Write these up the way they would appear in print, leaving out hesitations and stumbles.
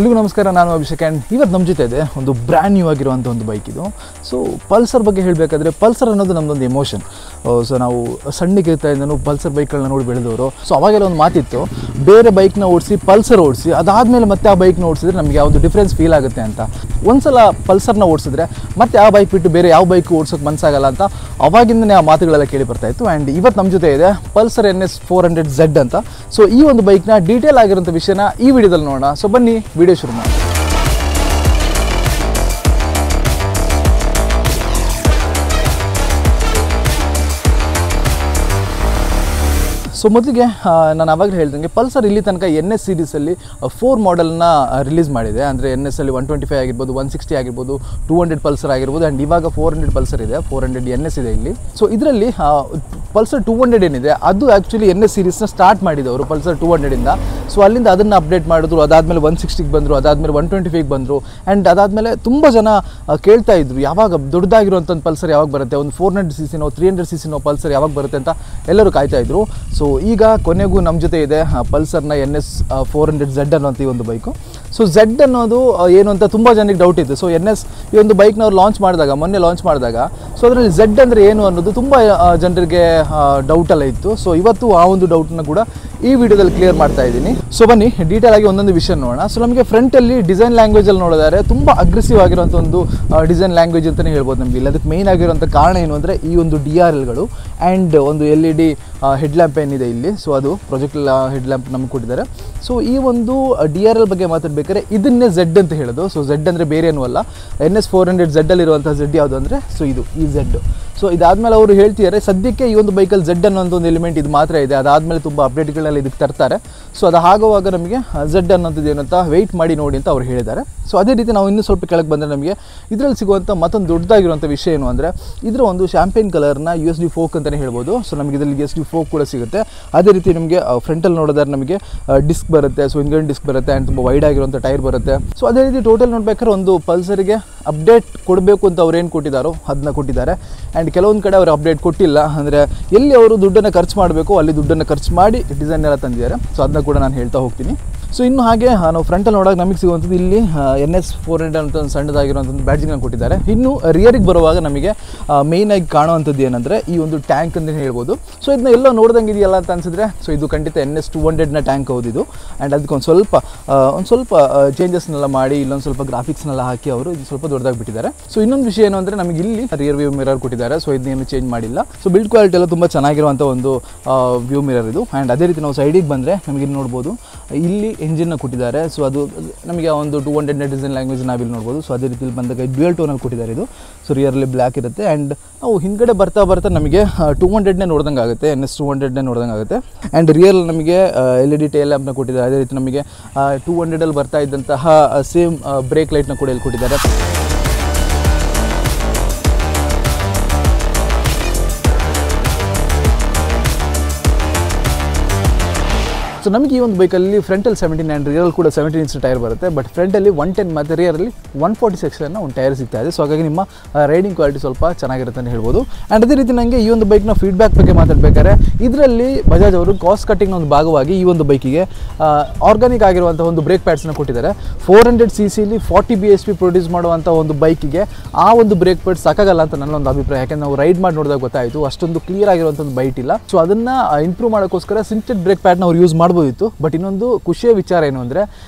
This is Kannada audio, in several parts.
ಎಲ್ರಿಗೂ ನಮಸ್ಕಾರ, ನಾನು ಅಭಿಷೇಕ್. ಆ್ಯಂಡ್ ಇವತ್ತು ನಮ್ಮ ಜೊತೆ ಇದೆ ಒಂದು ಬ್ರ್ಯಾಂಡ್ ನ್ಯೂ ಆಗಿರುವಂಥ ಒಂದು ಬೈಕ್ ಇದು. ಸೊ ಪಲ್ಸರ್ ಬಗ್ಗೆ ಹೇಳಬೇಕಾದ್ರೆ, ಪಲ್ಸರ್ ಅನ್ನೋದು ನಮ್ಮದೊಂದು ಎಮೋಷನ್. ಸೊ ನಾವು ಸಣ್ಣಕ್ಕಿರ್ತಾಯಿಂದನೂ ಪಲ್ಸರ್ ಬೈಕ್ಗಳನ್ನ ನೋಡಿ ಬೆಳೆದವರು. ಸೊ ಅವಾಗೆಲ್ಲ ಒಂದು ಮಾತಿತ್ತು, ಬೇರೆ ಬೈಕ್ನ ಓಡಿಸಿ ಪಲ್ಸರ್ ಓಡಿಸಿ ಅದಾದಮೇಲೆ ಮತ್ತೆ ಆ ಬೈಕ್ನ ಓಡಿಸಿದ್ರೆ ನಮಗೆ ಯಾವುದು ಡಿಫ್ರೆನ್ಸ್ ಫೀಲ್ ಆಗುತ್ತೆ ಅಂತ. ಒಂದ್ಸಲ ಪಲ್ಸರ್ನ ಓಡಿಸಿದ್ರೆ ಮತ್ತೆ ಆ ಬೈಕ್ ಬಿಟ್ಟು ಬೇರೆ ಯಾವ ಬೈಕ್ ಓಡಿಸೋಕೆ ಮನಸ್ಸಾಗಲ್ಲ ಅಂತ ಅವಾಗಿಂದನೇ ಆ ಮಾತುಗಳೆಲ್ಲ ಕೇಳಿ ಬರ್ತಾ ಇತ್ತು. ಆ್ಯಂಡ್ ಇವತ್ತು ನಮ್ಮ ಜೊತೆ ಇದೆ ಪಲ್ಸರ್ NS 400Z ಅಂತ. ಸೊ ಈ ಒಂದು ಬೈಕ್ನ ಡೀಟೇಲ್ ಆಗಿರೋಂಥ ವಿಷಯನ ಈ ವಿಡಿಯೋದಲ್ಲಿ ನೋಡೋಣ. ಸೊ ಬನ್ನಿ ವಿಡಿಯೋ ಶುರು ಮಾಡಿ. ಸೊ ಮೊದಲಿಗೆ ನಾನು ಆವಾಗಲೇ ಹೇಳ್ದಂಗೆ ಪಲ್ಸರ್ ಇಲ್ಲಿ ತನಕ NS ಸೀರೀಸಲ್ಲಿ 4 ಮಾಡೆಲ್ನ ರಿಲೀಸ್ ಮಾಡಿದೆ. ಅಂದರೆ NS ಅಲ್ಲಿ 125 ಆಗಿರ್ಬೋದು, 160 ಆಗಿರ್ಬೋದು, 200 ಪಲ್ಸರ್ ಆಗಿರ್ಬೋದು. ಆ್ಯಂಡ್ ಇವಾಗ 400 ಪಲ್ಸರ್ ಇದೆ, 400 NS ಇದೆ ಇಲ್ಲಿ. ಸೊ ಇದರಲ್ಲಿ ಪಲ್ಸರ್ 200 ಏನಿದೆ ಅದು ಆ್ಯಕ್ಚುಲಿ NS ಸೀರೀಸ್ನ ಸ್ಟಾರ್ಟ್ ಮಾಡಿದವರು ಪಲ್ಸರ್ 200ಇಂದ. ಸೊ ಅಲ್ಲಿಂದ ಅದನ್ನು ಅಪ್ಡೇಟ್ ಮಾಡಿದ್ರು, ಅದಾದಮೇಲೆ 160ಗೆ ಬಂದರು, ಅದಾದಮೇಲೆ 125ಗೆ ಬಂದರು. ಆ್ಯಂಡ್ ಅದಾದಮೇಲೆ ತುಂಬ ಜನ ಕೇಳ್ತಾ ಇದ್ರು, ಯಾವಾಗ ದೊಡ್ಡದಾಗಿರುವಂಥ ಪಲ್ಸರ್ ಯಾವಾಗ ಬರುತ್ತೆ, ಒಂದು 400cc 300cc ಪಲ್ಸರ್ ಯಾವಾಗ ಬರುತ್ತೆ ಅಂತ ಎಲ್ಲರೂ ಕಾಯ್ತಾ ಇದ್ರು. ಸೊ ಈಗ ಕೊನೆಗೂ ನಮ್ಮ ಜೊತೆ ಇದೆ ಪಲ್ಸರ್ನ NS 400Z ಅನ್ನೋಂಥ ಈ ಒಂದು ಬೈಕು. ಸೊ Z ಅನ್ನೋದು ಏನು ಅಂತ ತುಂಬ ಜನಕ್ಕೆ ಡೌಟ್ ಇತ್ತು. ಸೊ NS ಈ ಒಂದು ಬೈಕ್ನ ಅವ್ರು ಮೊನ್ನೆ ಲಾಂಚ್ ಮಾಡಿದಾಗ ಸೊ ಅದರಲ್ಲಿ Z ಅಂದರೆ ಏನು ಅನ್ನೋದು ತುಂಬ ಜನರಿಗೆ ಡೌಟೆಲ್ಲ ಇತ್ತು. ಸೊ ಇವತ್ತು ಆ ಒಂದು ಡೌಟನ್ನು ಕೂಡ ಈ ವಿಡಿಯೋದಲ್ಲಿ ಕ್ಲಿಯರ್ ಮಾಡ್ತಾ ಇದ್ದೀನಿ. ಸೊ ಬನ್ನಿ ಡೀಟೇಲ್ ಆಗಿ ಒಂದೊಂದು ವಿಷಯ ನೋಡೋಣ. ಸೊ ನಮಗೆ ಫ್ರಂಟಲ್ಲಿ ಡಿಸೈನ್ ಲ್ಯಾಂಗ್ವೇಜಲ್ಲಿ ನೋಡಿದರೆ ತುಂಬ ಅಗ್ರೆಸಿವ್ ಆಗಿರೋಂಥ ಒಂದು ಡಿಸೈನ್ ಲ್ಯಾಂಗ್ವೇಜ್ ಅಂತಲೇ ಹೇಳ್ಬೋದು ನಮಗೆ. ಇಲ್ಲಿ ಅದಕ್ಕೆ ಮೇಯ್ನ್ ಆಗಿರೋಂಥ ಕಾರಣ ಏನು ಅಂದರೆ ಈ ಒಂದು DRLಗಳು ಆ್ಯಂಡ್ ಒಂದು LED ಹೆಡ್ಲ್ಯಾಂಪ್ ಏನಿದೆ ಇಲ್ಲಿ. ಸೊ ಅದು ಪ್ರೊಜೆಕ್ಟರ್ ಹೆಡ್ಲ್ಯಾಂಪ್ ನಮ್ಗೆ ಕೊಟ್ಟಿದ್ದಾರೆ. ಸೊ ಈ ಒಂದು DRL ಬಗ್ಗೆ ಮಾತಾಡಬೇಕಾದ್ರೆ ಇದನ್ನೇ Z ಅಂತ ಹೇಳೋದು. ಸೊ Z ಅಂದರೆ ಬೇರೆ ಏನೂ ಅಲ್ಲ. NS 400Z ಅಲ್ಲಿರುವಂಥ Z ಯಾವುದು ಅಂದರೆ ಸೊ ಈ Z. ಸೊ ಇದಾದಮೇಲೆ ಅವರು ಹೇಳ್ತಿದ್ದಾರೆ ಸದ್ಯಕ್ಕೆ ಈ ಒಂದು ಬೈಕಲ್ಲಿ Z ಅನ್ನೋಂಥ ಒಂದು ಎಲಿಮೆಂಟ್ ಇದು ಮಾತ್ರ ಇದೆ, ಅದಾದಮೇಲೆ ತುಂಬ ಅಪ್ಡೇಟ್ಗಳೆಲ್ಲ ಇದಕ್ಕೆ ತರ್ತಾರೆ. ಸೊ ಅದು ಆಗುವಾಗ ನಮಗೆ Z ಅನ್ನೋಂಥದ್ದು ಏನಂತ ವೆಯ್ಟ್ ಮಾಡಿ ನೋಡಿ ಅಂತ ಅವ್ರು ಹೇಳಿದ್ದಾರೆ. ಸೊ ಅದೇ ರೀತಿ ನಾವು ಇನ್ನೂ ಸ್ವಲ್ಪ ಕೆಳಗೆ ಬಂದರೆ ನಮಗೆ ಇದರಲ್ಲಿ ಸಿಗುವಂಥ ಮತ್ತೊಂದು ದೊಡ್ಡದಾಗಿರುವಂಥ ವಿಷಯ ಏನು ಅಂದರೆ ಇದರ ಒಂದು ಶ್ಯಾಂಪೇನ್ ಕಲರ್ನ USD ಫೋಕ್ ಅಂತಲೇ ಹೇಳ್ಬೋದು. ಸೊ ನಮಗೆ ಇದರಲ್ಲಿ USD ಫೋಕ್ ಕೂಡ ಸಿಗುತ್ತೆ. ಅದೇ ರೀತಿ ನಮಗೆ ಫ್ರಂಟಲ್ಲಿ ನೋಡೋದಾದ್ರೆ ನಮಗೆ ಡಿಸ್ಕ್ ಬರುತ್ತೆ. ಸೊ ಹಿಂದ್ಗಡೆ ಡಿಸ್ಕ್ ಬರುತ್ತೆ ಆ್ಯಂಡ್ ತುಂಬ ವೈಡ್ ಆಗಿರುವಂಥ ಟೈರ್ ಬರುತ್ತೆ. ಸೊ ಅದೇ ರೀತಿ ಟೋಟಲ್ ನೋಡ್ಬೇಕಾದ್ರೆ ಒಂದು ಪಲ್ಸರಿಗೆ ಅಪ್ಡೇಟ್ ಕೊಡಬೇಕು ಅಂತ ಅವ್ರು ಏನು ಕೊಟ್ಟಿದ್ದಾರೋ ಅದನ್ನ ಕೊಟ್ಟಿದ್ದಾರೆ. ಆ್ಯಂಡ್ ಕೆಲವೊಂದು ಕಡೆ ಅವರು ಅಪ್ಡೇಟ್ ಕೊಟ್ಟಿಲ್ಲ, ಅಂದರೆ ಎಲ್ಲಿ ಅವರು ದುಡ್ಡನ್ನು ಖರ್ಚು ಮಾಡಬೇಕು ಅಲ್ಲಿ ದುಡ್ಡನ್ನು ಖರ್ಚು ಮಾಡಿ ಡಿಸೈನ್ ಎಲ್ಲ ತಂದಿದ್ದಾರೆ. ಸೊ ಅದನ್ನ ಕೂಡ ನಾನು ಹೇಳ್ತಾ ಹೋಗ್ತೀನಿ. ಸೊ ಇನ್ನು ಹಾಗೆ ನಾವು ಫ್ರಂಟಲ್ಲಿ ನೋಡೋಕೆ ನಮಗೆ ಸಿಗುವಂಥದ್ದು ಇಲ್ಲಿ NS 400 ಅಂತ ಒಂದು ಸಣ್ಣದಾಗಿರುವಂಥದ್ದು ಬ್ಯಾಡ್ಜಿಂಗ್ನ ಕೊಟ್ಟಿದ್ದಾರೆ. ಇನ್ನು ರಿಯರಿಗೆ ಬರುವಾಗ ನಮಗೆ ಮೇಯ್ನಾಗಿ ಕಾಣುವಂಥದ್ದು ಏನಂದರೆ ಈ ಒಂದು ಟ್ಯಾಂಕ್ ಅಂತಲೇ ಹೇಳ್ಬೋದು. ಸೊ ಇದನ್ನ ಎಲ್ಲೋ ನೋಡ್ದಂಗೆ ಇದೆಯಲ್ಲ ಅಂತ ಅನಿಸಿದ್ರೆ ಸೊ ಇದು ಖಂಡಿತ NS 200ನ ಟ್ಯಾಂಕ್ ಹೌದಿದು. ಆ್ಯಂಡ್ ಅದಕ್ಕೆ ಒಂದು ಸ್ವಲ್ಪ ಚೇಂಜಸ್ನೆಲ್ಲ ಮಾಡಿ ಇಲ್ಲೊಂದು ಸ್ವಲ್ಪ ಗ್ರಾಫಿಕ್ಸ್ನೆಲ್ಲ ಹಾಕಿ ಅವರು ಇದು ಸ್ವಲ್ಪ ದೊಡ್ಡದಾಗಿ ಬಿಟ್ಟಿದ್ದಾರೆ. ಸೊ ಇನ್ನೊಂದು ವಿಷಯ ಏನು ಅಂದರೆ ನಮಗೆ ಇಲ್ಲಿ ರಿಯರ್ ವ್ಯೂ ಮಿರರ್ ಕೊಟ್ಟಿದ್ದಾರೆ. ಸೊ ಇದನ್ನೇನು ಚೇಂಜ್ ಮಾಡಿಲ್ಲ. ಸೊ ಬಿಲ್ಡ್ ಕ್ವಾಲಿಟಿ ಎಲ್ಲ ತುಂಬ ಚೆನ್ನಾಗಿರುವಂಥ ಒಂದು ವ್ಯೂ ಮಿರರ್ ಇದು. ಆ್ಯಂಡ್ ಅದೇ ರೀತಿ ನಾವು ಸೈಡಿಗೆ ಬಂದರೆ ನಮಗೆ ಇಲ್ಲಿ ನೋಡ್ಬೋದು ಇಲ್ಲಿ ಎಂಜಿನ್ನ ಕೊಟ್ಟಿದ್ದಾರೆ. ಸೊ ಅದು ನಮಗೆ ಒಂದು 200 ಡಿಸೈನ್ ಲ್ಯಾಂಗ್ವೇಜ್ ನಾವಿಲ್ಲಿ ನೋಡ್ಬೋದು. ಸೊ ಅದೇ ರೀತಿಯಲ್ಲಿ ಬಂದಾಗ ಡ್ಯುಯಲ್ ಟೋನಲ್ಲಿ ಕೊಟ್ಟಿದ್ದಾರೆ ಇದು. ಸೊ ರಿಯರಲ್ಲಿ ಬ್ಲ್ಯಾಕ್ ಇರುತ್ತೆ. ಆ್ಯಂಡ್ ನಾವು ಹಿಂದ್ಗಡೆ ಬರ್ತಾ ನಮಗೆ 200ನೇ ನೋಡ್ದಂಗೆ ಆಗುತ್ತೆ, NS 200ನೇ ನೋಡ್ದಂಗೆ ಆಗುತ್ತೆ. ಆ್ಯಂಡ್ ರಿಯಲ್ ನಮಗೆ LED ಟೇಲ್ ಲ್ಯಾಂಪ್ನ ಕೊಟ್ಟಿದ್ದಾರೆ. ಅದೇ ರೀತಿ ನಮಗೆ 200ಅಲ್ಲಿ ಬರ್ತಾ ಇದ್ದಂತಹ ಸೇಮ್ ಬ್ರೇಕ್ ಲೈಟ್ನ ಕೂಡ ಇಲ್ಲಿ ಕೊಟ್ಟಿದ್ದಾರೆ. ಸೊ ನಮಗೆ ಈ ಒಂದು ಬೈಕಲ್ಲಿ ಫ್ರಂಟಲ್ಲಿ 17 ಆ್ಯಂಡ್ ರಿಯರಲ್ಲಿ ಕೂಡ 17 ಇಂಚ್ ಟೈರ್ ಬರುತ್ತೆ. ಬಟ್ ಫ್ರಂಟಲ್ಲಿ 110 ಮತ್ತು ರಿಯರಲ್ಲಿ 140 ಸೆಕ್ಷನ್ನ ಒಂದು ಟೈರ್ ಸಿಗ್ತಾ ಇದೆ. ಸೊ ಹಾಗಾಗಿ ನಿಮ್ಮ ರೈಡಿಂಗ್ ಕ್ವಾಲಿಟಿ ಸ್ವಲ್ಪ ಚೆನ್ನಾಗಿರುತ್ತೆ ಅಂತ ಹೇಳ್ಬೋದು. ಆ್ಯಂಡ್ ಅದೇ ರೀತಿ ನನಗೆ ಈ ಒಂದು ಬೈಕ್ನ ಫೀಡ್ಬ್ಯಾಕ್ ಬಗ್ಗೆ ಮಾತಾಡಬೇಕಾದ್ರೆ ಇದರಲ್ಲಿ ಬಜಾಜ್ ಅವರು ಕಾಸ್ಟ್ ಕಟ್ಟಿಂಗ್ನ ಒಂದು ಭಾಗವಾಗಿ ಈ ಒಂದು ಬೈಕಿಗೆ ಆರ್ಗಾನಿಕ್ ಆಗಿರುವಂಥ ಒಂದು ಬ್ರೇಕ್ ಪ್ಯಾಡ್ಸ್ನ ಕೊಟ್ಟಿದ್ದಾರೆ. 400cc 40 bhp ಪ್ರೊಡ್ಯೂಸ್ ಮಾಡುವಂಥ ಒಂದು ಬೈಕಿಗೆ ಆ ಒಂದು ಬ್ರೇಕ್ ಪ್ಯಾಡ್ ಸಾಕಾಗಲ್ಲ ಅಂತ ನನ್ನೊಂದು ಅಭಿಪ್ರಾಯ. ಯಾಕೆಂದರೆ ನಾವು ರೈಡ್ ಮಾಡಿ ನೋಡಿದಾಗ ಗೊತ್ತಾಯಿತು ಅಷ್ಟೊಂದು ಕ್ಲಿಯರ್ ಆಗಿರುವಂಥ ಒಂದು ಬೈಟ್ ಇಲ್ಲ. ಸೊ ಅದನ್ನು ಇಂಪ್ರೂವ್ ಮಾಡೋಕ್ಕೋಸ್ಕರ ಸಿಂಟೆಡ್ ಬ್ರೇಕ್ ಪ್ಯಾಡ್ನ ಅವ್ರು ಯೂಸ್ ಮಾಡ್ಬೋದಿತ್ತು. ಬಟ್ ಇನ್ನೊಂದು ಖುಷಿಯ ವಿಚಾರ ಏನು ಅಂದರೆ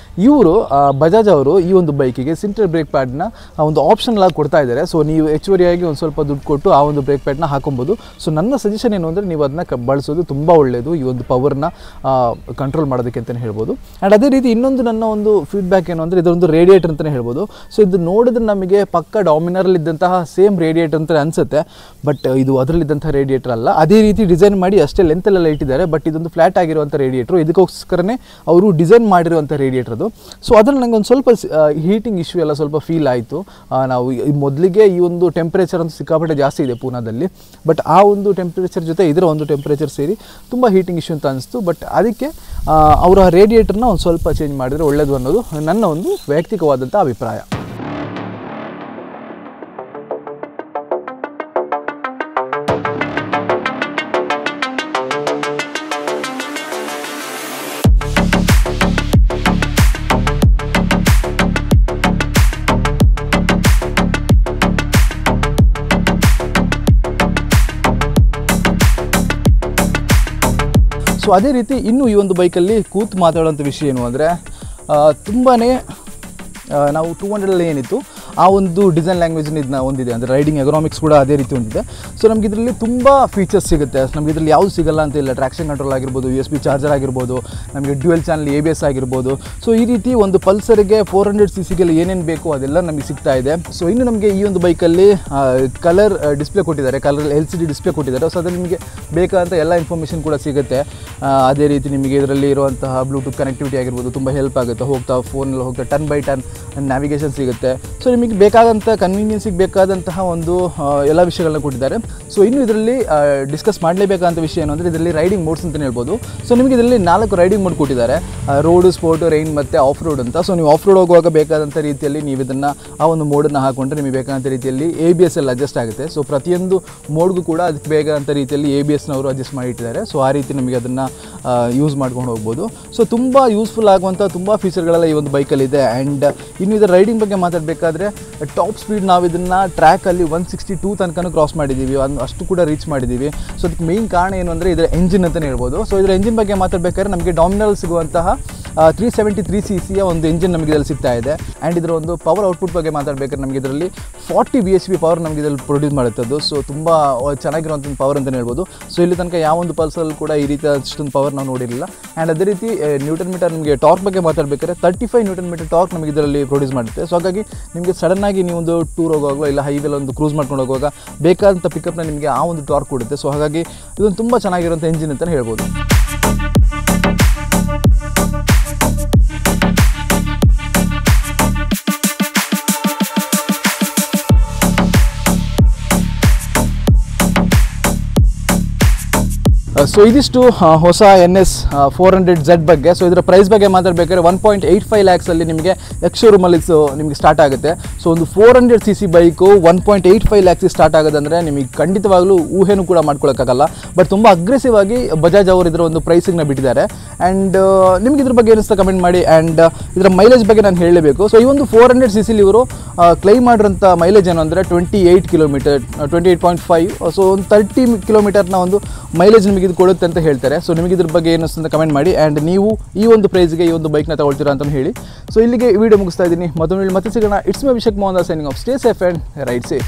ಇವರು ಬಜಾಜ್ ಅವರು ಈ ಒಂದು ಬೈಕಿಗೆ ಸಿಂಟೆಡ್ ಬ್ರೇಕ್ ಪ್ಯಾಡ್ನ ಒಂದು ಆಪ್ಷನ್ ಎಲ್ಲ ಕೊಡ್ತಾ ಇದ್ದಾರೆ. ಸೊ ನೀವು ಹೆಚ್ಚುವರಿಯಾಗಿ ಒಂದು ಸ್ವಲ್ಪ ದುಡ್ಡು ಕೊಟ್ಟು ಆ ಒಂದು ಬ್ರೇಕ್ ಪ್ಯಾಡ್ನ ಹಾಕೊಬೋದು. ಸೊ ನನ್ನ ಸಜೆಷನ್ ಏನು ಅಂದರೆ ನೀವು ಅದನ್ನ ಬಳಸೋದು ತುಂಬ ಒಳ್ಳೆಯದು, ಈ ಒಂದು ಪವರ್ನ ಕಂಟ್ರೋಲ್ ಮಾಡೋದಕ್ಕೆ ಅಂತಲೇ ಹೇಳ್ಬೋದು. ಆ್ಯಂಡ್ ಅದೇ ರೀತಿ ಇನ್ನೊಂದು ನನ್ನ ಒಂದು ಫೀಡ್ಬ್ಯಾಕ್ ಏನು ಅಂದರೆ ಇದೊಂದು ರೇಡಿಯೇಟರ್ ಅಂತಲೇ ಹೇಳ್ಬೋದು. ಸೊ ಇದು ನೋಡಿದ್ರೆ ನಮಗೆ ಪಕ್ಕ ಡಾಮಿನರಲ್ಲಿದ್ದಂತಹ ಸೇಮ್ ರೇಡಿಯೇಟರ್ ಅಂತ ಅನಿಸುತ್ತೆ. ಬಟ್ ಇದು ಅದರಲ್ಲಿದ್ದಂಥ ರೇಡಿಯೇಟರ್ ಅಲ್ಲ. ಅದೇ ರೀತಿ ಡಿಸೈನ್ ಮಾಡಿ ಅಷ್ಟೇ ಲೆಂತಲ್ಲೆಲ್ಲ ಇಟ್ಟಿದ್ದಾರೆ. ಬಟ್ ಇದೊಂದು ಫ್ಲಾಟ್ ಆಗಿರುವಂಥ ರೇಡಿಯೇಟರ್, ಇದಕ್ಕೋಸ್ಕರನೇ ಅವರು ಡಿಸೈನ್ ಮಾಡಿರುವಂಥ ರೇಡಿಯೇಟರ್ ಅದು. ಸೊ ಅದರಲ್ಲಿ ನನಗೆ ಒಂದು ಸ್ವಲ್ಪ ಹೀಟಿಂಗ್ ಇಶ್ಯೂ ಎಲ್ಲ ಸ್ವಲ್ಪ ಫೀಲ್ ಆಯಿತು. ನಾವು ಮೊದಲಿಗೆ ಈ ಒಂದು ಟೆಂಪ್ರೇಚರ್ ಅಂತ ಸಿಕ್ಕಾಪಟ್ಟೆ ಜಾಸ್ತಿ ಇದೆ ಪೂನಾದಲ್ಲಿ. ಬಟ್ ಆ ಒಂದು ಟೆಂಪ್ರೇಚರ್ ಜೊತೆ ಇದರ ಒಂದು ಟೆಂಪ್ರೇಚರ್ ಸೇರಿ ತುಂಬ ಹೀಟಿಂಗ್ ಇಶ್ಯೂ ಅಂತ ಅನಿಸ್ತು. ಬಟ್ ಅದಕ್ಕೆ ಅವರ ರೇಡಿಯೇಟರ್ನ ಒಂದು ಸ್ವಲ್ಪ ಚೇಂಜ್ ಮಾಡಿದರೆ ಒಳ್ಳೆಯದು ಅನ್ನೋದು ನನ್ನ ಒಂದು ವೈಯಕ್ತಿಕವಾದಂಥ ಅಭಿಪ್ರಾಯ. ಸೊ ಅದೇ ರೀತಿ ಇನ್ನೂ ಈ ಒಂದು ಬೈಕಲ್ಲಿ ಕೂತು ಮಾತಾಡೋಂಥ ವಿಷಯ ಏನು ಅಂದರೆ ತುಂಬಾ ನಾವು 200 ಏನಿತ್ತು ಆ ಒಂದು ಡಿಸೈನ್ ಲ್ಯಾಂಗ್ವೇಜ್ನ ಇದನ್ನ ಹೊಂದಿದೆ, ಅಂದರೆ ರೈಡಿಂಗ್ ಎಕನಾಮಿಕ್ಸ್ ಕೂಡ ಅದೇ ರೀತಿ ಹೊಂದಿದೆ. ಸೊ ನಮಗೆ ಇದರಲ್ಲಿ ತುಂಬ ಫೀಚರ್ಸ್ ಸಿಗುತ್ತೆ. ನಮಗೆ ಇದರಲ್ಲಿ ಯಾವುದು ಸಿಗಲ್ಲ ಅಂತ ಇಲ್ಲ. ಟ್ರಾಕ್ಷನ್ ಕಂಟ್ರೋಲ್ ಆಗಿರ್ಬೋದು, USB ಚಾರ್ಜರ್ ಆಗಿರ್ಬೋದು, ನಮಗೆ ಡ್ಯುಯಲ್ ಚಾನಲ್ ABS ಆಗಿರ್ಬೋದು. ಸೊ ಈ ರೀತಿ ಒಂದು ಪಲ್ಸರ್ಗೆ 400cc ಏನೇನು ಬೇಕು ಅದೆಲ್ಲ ನಮಗೆ ಸಿಗ್ತಾ ಇದೆ. ಸೊ ಇನ್ನು ನಮಗೆ ಈ ಒಂದು ಬೈಕಲ್ಲಿ ಕಲರ್ ಡಿಸ್ಪ್ಲೇ ಕೊಟ್ಟಿದ್ದಾರೆ, ಕಲರ್ LCD ಡಿಸ್ಪ್ಲೇ ಕೊಟ್ಟಿದ್ದಾರೆ. ಸೊ ಅದ್ರಲ್ಲಿ ನಿಮಗೆ ಬೇಕಾದಂಥ ಎಲ್ಲ ಇನ್ಫಾರ್ಮೇಷನ್ ಕೂಡ ಸಿಗುತ್ತೆ. ಅದೇ ರೀತಿ ನಿಮಗೆ ಇದರಲ್ಲಿ ಇರುವಂತಹ ಬ್ಲೂಟೂತ್ ಕನೆಕ್ಟಿವಿಟಿ ಆಗಿರ್ಬೋದು ತುಂಬ ಹೆಲ್ಪ್ ಆಗುತ್ತೆ. ಫೋನಲ್ಲಿ ಹೋಗ್ತಾ ಟರ್ನ್ ಬೈ ಟರ್ನ್ ನ್ಯಾವಿಗೇಷನ್ ಸಿಗುತ್ತೆ. ಸೊ ನಿಮಗೆ ಬೇಕಾದಂಥ ಕನ್ವೀನಿಯನ್ಸಿಗೆ ಬೇಕಾದಂತಹ ಒಂದು ಎಲ್ಲ ವಿಷಯಗಳನ್ನ ಕೊಟ್ಟಿದ್ದಾರೆ. ಸೊ ಇನ್ನು ಇದರಲ್ಲಿ ಡಿಸ್ಕಸ್ ಮಾಡಲೇಬೇಕಾದಂಥ ವಿಷಯ ಏನು ಅಂದರೆ ಇದರಲ್ಲಿ ರೈಡಿಂಗ್ ಮೋಡ್ಸ್ ಅಂತಲೇ ಹೇಳ್ಬೋದು. ಸೊ ನಿಮಗೆ ಇದರಲ್ಲಿ 4 ರೈಡಿಂಗ್ ಮೋಡ್ ಕೊಟ್ಟಿದ್ದಾರೆ, ರೋಡು, ಸ್ಪೋರ್ಟು, ರೈನ್ ಮತ್ತು ಆಫ್ ರೋಡ್ ಅಂತ. ಸೊ ನೀವು ಆಫ್ ರೋಡ್ ಹೋಗುವಾಗ ಬೇಕಾದಂಥ ರೀತಿಯಲ್ಲಿ ನೀವು ಇದನ್ನು ಆ ಒಂದು ಮೋಡನ್ನು ಹಾಕೊಂಡ್ರೆ ನಿಮಗೆ ಬೇಕಾದಂಥ ರೀತಿಯಲ್ಲಿ ABS ಎಲ್ಲ ಅಡ್ಜಸ್ಟ್ ಆಗುತ್ತೆ. ಸೊ ಪ್ರತಿಯೊಂದು ಮೋಡ್ಗೂ ಕೂಡ ಅದಕ್ಕೆ ಬೇಕಾದಂಥ ರೀತಿಯಲ್ಲಿ ABSನವರು ಅಡ್ಜಸ್ಟ್ ಮಾಡಿಟ್ಟಿದ್ದಾರೆ. ಸೊ ಆ ರೀತಿ ನಮಗೆ ಅದನ್ನು ಯೂಸ್ ಮಾಡ್ಕೊಂಡು ಹೋಗ್ಬೋದು. ಸೊ ತುಂಬ ಯೂಸ್ಫುಲ್ ಆಗುವಂಥ ತುಂಬ ಫೀಚರ್ಗಳೆಲ್ಲ ಈ ಒಂದು ಬೈಕಲ್ಲಿದೆ. ಆ್ಯಂಡ್ ಇನ್ನು ಇದರ ರೈಡಿಂಗ್ ಬಗ್ಗೆ ಮಾತಾಡಬೇಕಾದ್ರೆ ಟಾಪ್ ಸ್ಪೀಡ್ ನಾವು ಇದನ್ನು ಟ್ರ್ಯಾಕಲ್ಲಿ 162 ತನಕ ಕ್ರಾಸ್ ಮಾಡಿದ್ದೀವಿ, ಅಷ್ಟು ಕೂಡ ರೀಚ್ ಮಾಡಿದ್ದೀವಿ. ಸೊ ಅದಕ್ಕೆ ಮೇನ್ ಕಾರಣ ಏನು ಅಂದರೆ ಇದರ ಎಂಜಿನ್ ಅಂತಲೇ ಹೇಳ್ಬೋದು. ಸೊ ಇದರ ಎಂಜಿನ್ ಬಗ್ಗೆ ಮಾತಾಡಬೇಕಾದ್ರೆ ನಮಗೆ ಡಾಮಿನಲ್ ಸಿಗುವಂತಹ 373cc ಒಂದು ಎಂಜಿನ್ ನಮಗೆ ಇದರಲ್ಲಿ ಸಿಗ್ತಾ ಇದೆ. ಆ್ಯಂಡ್ ಇದರ ಒಂದು ಪವರ್ ಔಟ್ಪುಟ್ ಬಗ್ಗೆ ಮಾತಾಡಬೇಕಾದ್ರೆ ನಮಗೆ ಇದರಲ್ಲಿ 40 bhp ಪವರ್ ನಮಗೆ ಇದರಲ್ಲಿ ಪ್ರೊಡ್ಯೂಸ್ ಮಾಡುತ್ತದ್ದು. ಸೊ ತುಂಬ ಚೆನ್ನಾಗಿರುವಂಥ ಪವರ್ ಅಂತಲೇ ಹೇಳ್ಬೋದು. ಸೊ ಇಲ್ಲಿ ತನಕ ಯಾವೊಂದು ಪಲ್ಸಲ್ಲಿ ಕೂಡ ಈ ರೀತಿ ಅಷ್ಟೊಂದು ಪವರ್ ನಾವು ನೋಡಿರಲಿಲ್ಲ. ಆ್ಯಂಡ್ ಅದೇ ರೀತಿ ನ್ಯೂಟನ್ ಮೀಟರ್ ನಮಗೆ ಟಾರ್ಕ್ ಬಗ್ಗೆ ಮಾತಾಡಬೇಕಾದ್ರೆ 35 ನ್ಯೂಟನ್ ಮೀಟರ್ ಟಾರ್ಕ್ ನಮಗೆ ಇದರಲ್ಲಿ ಪ್ರೊಡ್ಯೂಸ್ ಮಾಡುತ್ತೆ. ಸೊ ಹಾಗಾಗಿ ನಿಮಗೆ ಸಡನ್ನಾಗಿ ನೀವು ಒಂದು ಟೂರ್ ಹೋಗುವಾಗ ಇಲ್ಲ ಹೈವೇಲಿ ಒಂದು ಕ್ರೂಸ್ ಮಾಡ್ಕೊಂಡು ಹೋಗುವಾಗ ಬೇಕಾದಂಥ ಪಿಕಪ್ನ ನಿಮಗೆ ಆ ಒಂದು ಟಾರ್ಕ್ ಕೊಡುತ್ತೆ. ಸೊ ಹಾಗಾಗಿ ಇದೊಂದು ತುಂಬ ಚೆನ್ನಾಗಿರುವಂಥ ಎಂಜಿನ್ ಅಂತಲೇ ಹೇಳ್ಬೋದು. ಸೊ ಇದಿಷ್ಟು ಹೊಸ NS 400Z ಬಗ್ಗೆ. ಸೊ ಇದರ ಪ್ರೈಸ್ ಬಗ್ಗೆ ಮಾತಾಡಬೇಕಾದ್ರೆ 1.85 lakhsಲ್ಲಿ ನಿಮಗೆ ಎಕ್ಸ್-ಶೋರೂಮಲ್ಲಿ ನಿಮಗೆ ಸ್ಟಾರ್ಟ್ ಆಗುತ್ತೆ. ಸೊ ಒಂದು 400cc ಬೈಕು 1.85 lakhs ಸ್ಟಾರ್ಟ್ ಆಗೋದಂದರೆ ನಿಮಗೆ ಖಂಡಿತವಾಗ್ಲೂ ಊಹೆನೂ ಕೂಡ ಮಾಡ್ಕೊಳ್ಳೋಕ್ಕಾಗಲ್ಲ. ಬಟ್ ತುಂಬ ಅಗ್ರೆಸಿವ್ ಆಗಿ ಬಜಾಜ್ ಅವರು ಇದರ ಒಂದು ಪ್ರೈಸಿಂಗ್ನ ಬಿಟ್ಟಿದ್ದಾರೆ. ಆ್ಯಂಡ್ ನಿಮ್ಗೆ ಇದ್ರ ಬಗ್ಗೆ ಏನಿಸ್ತಾ ಕಮೆಂಟ್ ಮಾಡಿ. ಆ್ಯಂಡ್ ಇದರ ಮೈಲೇಜ್ ಬಗ್ಗೆ ನಾನು ಹೇಳಲೇಬೇಕು. ಸೊ ಈ ಒಂದು 400cc ಇವರು ಕ್ಲೈಮ್ ಮಾಡಿರೋಂಥ ಮೈಲೇಜ್ ಏನು ಅಂದರೆ 28 ಕಿಲೋಮೀಟರ್, 28.5. ಸೊ ಒಂದು 30 ಕಿಲೋಮೀಟರ್ನ ಒಂದು ಮೈಲೇಜ್ ನಿಮಗೆ ಇದು ಕೊಡುತ್ತೆ ಅಂತ ಹೇಳ್ತಾರೆ. ಸೊ ನಿಮಗೆ ಇದ್ರ ಬಗ್ಗೆ ಏನು ಅಂತ ಕಮೆಂಟ್ ಮಾಡಿ. ಆ್ಯಂಡ್ ನೀವು ಈ ಒಂದು ಪ್ರೈಸ್ಗೆ ಈ ಒಂದು ಬೈಕ್ನ ತಗೊಳ್ತೀರಾ ಅಂತ ಹೇಳಿ. ಸೊ ಇಲ್ಲಿಗೆ ವಿಡಿಯೋ ಮುಗಿಸ್ತಾ ಇದ್ದೀನಿ. ಮತ್ತೆ ಸಿಗೋಣ. It's my Abhishek Mohan signing off. Stay safe and ride safe.